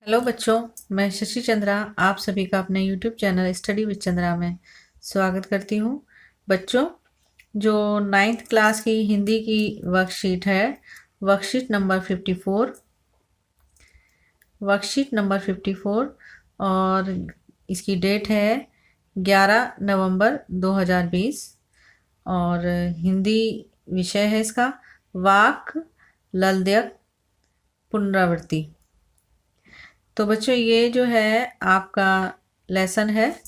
Hello बच्चों, मैं शशि चंद्रा आप सभी का अपने YouTube channel study with Chandra में स्वागत करती हूँ। बच्चों, जो 9th क्लास की हिंदी की वर्कशीट है, वर्कशीट नंबर 54, और इसकी डेट है 11 नवंबर 2020 और हिंदी विषय है इसका वाक ललद्यक पुनरावृत्ति। तो बच्चों, ये जो है आपका लेसन है,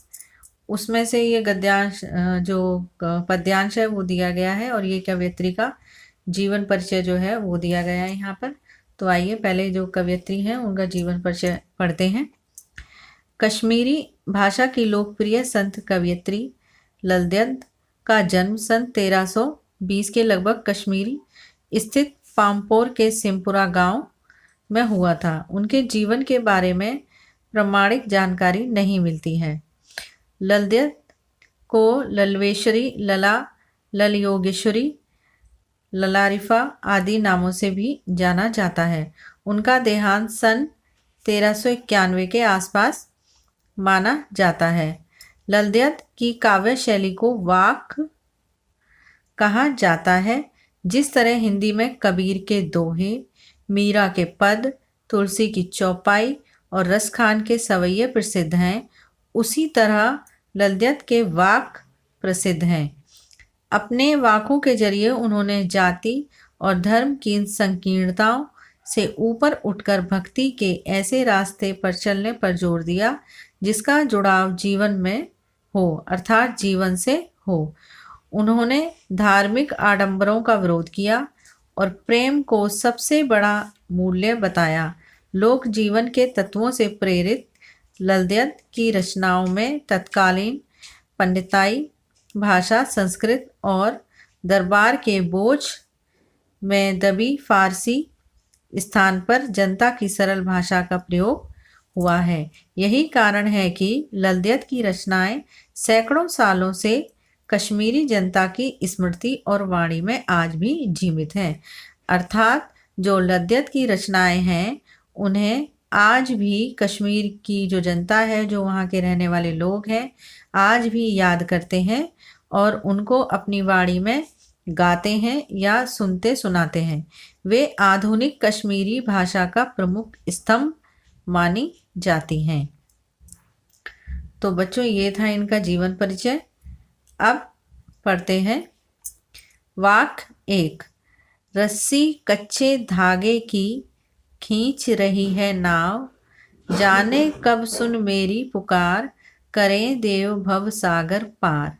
उसमें से ये गद्यांश जो पद्यांश है वो दिया गया है और ये कवयित्री का जीवन परिचय जो है वो दिया गया है यहाँ पर। तो आइए पहले जो कवयित्री हैं उनका जीवन परिचय पढ़ते हैं। कश्मीरी भाषा की लोकप्रिय संत कवयित्री ललद्यद का जन्म सन 1320 के लगभग कश्मीरी स्थित पामपोर के सिमपुरा गांव में हुआ था। उनके जीवन के बारे में प्रामाणिक जानकारी नहीं मिलती है। ललद्यद को ललवेश्वरी, लला, लल योगेश्वरी, ललारिफा आदि नामों से भी जाना जाता है। उनका देहांत सन 1391 के आसपास माना जाता है। ललद्यद की काव्य शैली को वाक कहा जाता है। जिस तरह हिंदी में कबीर के दोहे, मीरा के पद, तुलसी की चौपाई और रसखान के सवैये प्रसिद्ध हैं, उसी तरह ललद्यद के वाक प्रसिद्ध हैं। अपने वाकों के जरिए उन्होंने जाति और धर्म की संकीर्णताओं से ऊपर उठकर भक्ति के ऐसे रास्ते पर चलने पर जोर दिया जिसका जुड़ाव जीवन में हो, अर्थात जीवन से हो। उन्होंने धार्मिक आडंबरों का विरोध किया और प्रेम को सबसे बड़ा मूल्य बताया। लोक जीवन के तत्वों से प्रेरित ललद्यद की रचनाओं में तत्कालीन पंडिताई भाषा संस्कृत और दरबार के बोझ में दबी फारसी स्थान पर जनता की सरल भाषा का प्रयोग हुआ है। यही कारण है कि ललद्यद की रचनाएं सैकड़ों सालों से कश्मीरी जनता की स्मृति और वाणी में आज भी जीवित हैं। अर्थात जो ललद्यद की रचनाएं हैं उन्हें आज भी कश्मीर की जो जनता है, जो वहाँ के रहने वाले लोग हैं, आज भी याद करते हैं और उनको अपनी वाणी में गाते हैं या सुनते सुनाते हैं। वे आधुनिक कश्मीरी भाषा का प्रमुख स्तंभ मानी जाती हैं। तो बच्चों, ये था इनका जीवन परिचय। अब पढ़ते हैं वाक 1। रस्सी कच्चे धागे की खींच रही है नाव, जाने कब सुन मेरी पुकार, करें देव भव सागर पार।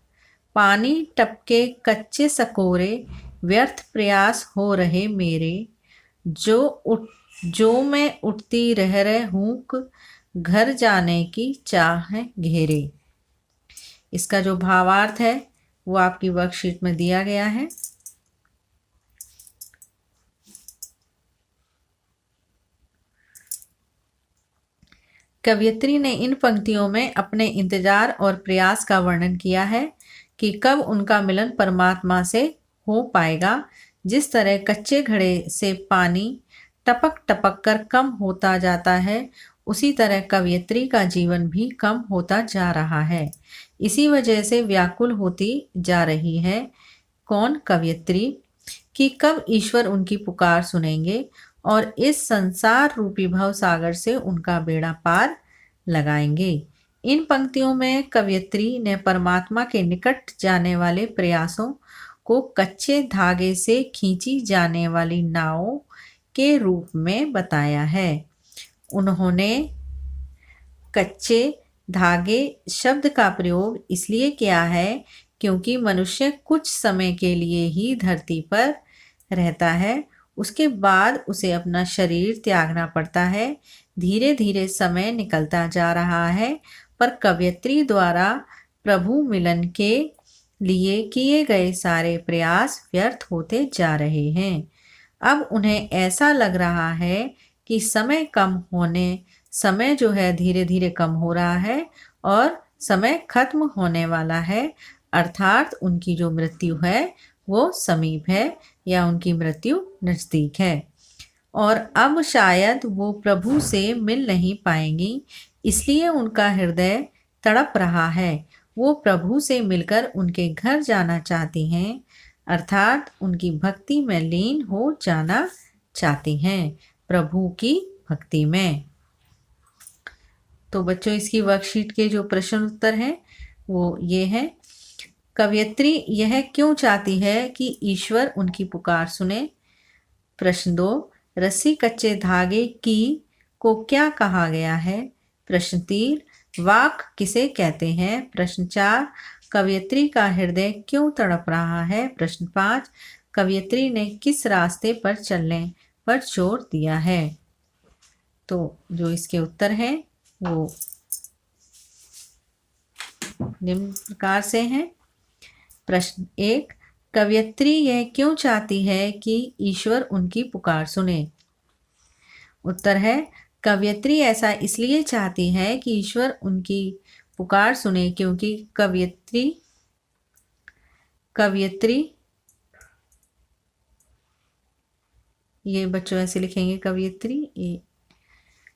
पानी टपके कच्चे सकोरे, व्यर्थ प्रयास हो रहे मेरे, जो मैं उठती रह हूँ, घर जाने की चाह घेरे। इसका जो भावार्थ है वो आपकी वर्कशीट में दिया गया है। कवयित्री ने इन पंक्तियों में अपने इंतजार और प्रयास का वर्णन किया है कि कब उनका मिलन परमात्मा से हो पाएगा। जिस तरह कच्चे घड़े से पानी टपक टपक कर कम होता जाता है, उसी तरह कवयित्री का जीवन भी कम होता जा रहा है। इसी वजह से व्याकुल होती जा रही है कौन? कवयित्री, कि कब ईश्वर उनकी पुकार सुनेंगे और इस संसार रूपी भव सागर से उनका बेड़ा पार लगाएंगे। इन पंक्तियों में कवयित्री ने परमात्मा के निकट जाने वाले प्रयासों को कच्चे धागे से खींची जाने वाली नावों के रूप में बताया है। उन्होंने कच्चे धागे शब्द का प्रयोग इसलिए किया है क्योंकि मनुष्य कुछ समय के लिए ही धरती पर रहता है, उसके बाद उसे अपना शरीर त्यागना पड़ता है। धीरे धीरे समय निकलता जा रहा है, पर कवयित्री द्वारा प्रभु मिलन के लिए किए गए सारे प्रयास व्यर्थ होते जा रहे हैं। अब उन्हें ऐसा लग रहा है कि समय जो है धीरे धीरे कम हो रहा है और समय खत्म होने वाला है, अर्थात उनकी जो मृत्यु है वो समीप है या उनकी मृत्यु नज़दीक है। और अब शायद वो प्रभु से मिल नहीं पाएंगी, इसलिए उनका हृदय तड़प रहा है। वो प्रभु से मिलकर उनके घर जाना चाहती हैं, अर्थात उनकी भक्ति में लीन हो जाना चाहती हैं, प्रभु की भक्ति में। तो बच्चों, इसकी वर्कशीट के जो प्रश्न उत्तर हैं वो ये हैं। कवयित्री यह क्यों चाहती है कि ईश्वर उनकी पुकार सुने? प्रश्न 2, रस्सी कच्चे धागे की को क्या कहा गया है? प्रश्न 3, वाक किसे कहते हैं? प्रश्न 4, कवयित्री का हृदय क्यों तड़प रहा है? प्रश्न 5, कवयित्री ने किस रास्ते पर चलने पर जोर दिया है? तो जो इसके उत्तर हैं वो निम्न प्रकार से हैं। प्रश्न 1, कवयित्री यह क्यों चाहती है कि ईश्वर उनकी पुकार सुने? उत्तर है, कवयित्री ऐसा इसलिए चाहती है कि ईश्वर उनकी पुकार सुने क्योंकि कवयित्री ये बच्चों ऐसे लिखेंगे,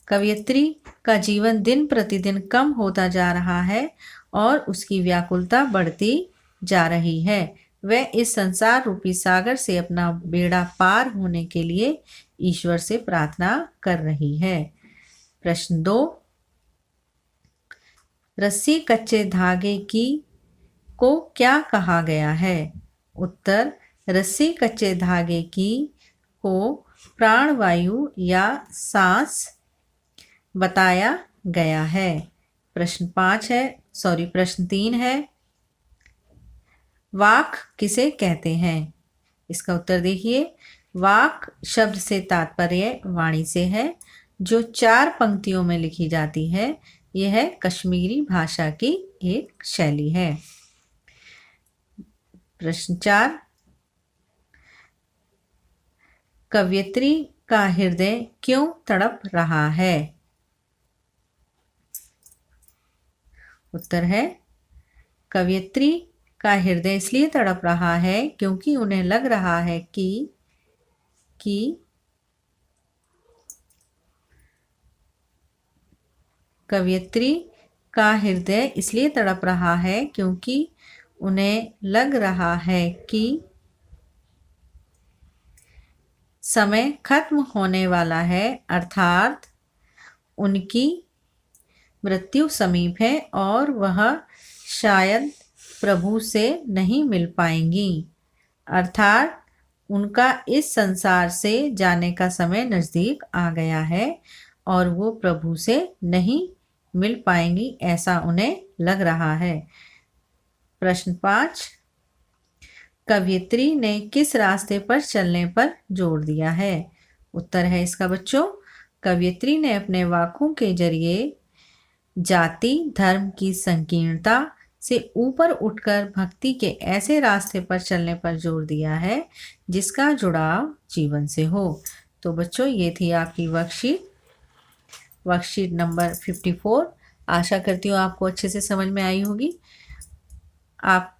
कवयित्री का जीवन दिन प्रतिदिन कम होता जा रहा है और उसकी व्याकुलता बढ़ती जा रही है। वह इस संसार रूपी सागर से अपना बेड़ा पार होने के लिए ईश्वर से प्रार्थना कर रही है। प्रश्न 2, रस्सी कच्चे धागे की को क्या कहा गया है? उत्तर, रस्सी कच्चे धागे की को प्राणवायु या सांस बताया गया है। प्रश्न 3 है, वाक किसे कहते हैं? इसका उत्तर देखिए, वाक शब्द से तात्पर्य वाणी से है, जो 4 पंक्तियों में लिखी जाती है। यह कश्मीरी भाषा की एक शैली है। प्रश्न 4, कवयित्री का हृदय क्यों तड़प रहा है? उत्तर है, कवयित्री का हृदय इसलिए तड़प रहा है क्योंकि उन्हें लग रहा है कि कवयित्री का हृदय इसलिए तड़प रहा है क्योंकि उन्हें लग रहा है कि समय खत्म होने वाला है, अर्थात उनकी मृत्यु समीप है और वह शायद प्रभु से नहीं मिल पाएंगी, अर्थात उनका इस संसार से जाने का समय नज़दीक आ गया है और वो प्रभु से नहीं मिल पाएंगी, ऐसा उन्हें लग रहा है। प्रश्न 5, कवयित्री ने किस रास्ते पर चलने पर जोर दिया है? उत्तर है इसका बच्चों, कवयित्री ने अपने वाकों के जरिए जाति धर्म की संकीर्णता से ऊपर उठकर भक्ति के ऐसे रास्ते पर चलने पर जोर दिया है जिसका जुड़ाव जीवन से हो। तो बच्चों, ये थी आपकी वर्कशीट नंबर 54। आशा करती हूँ आपको अच्छे से समझ में आई होगी। आप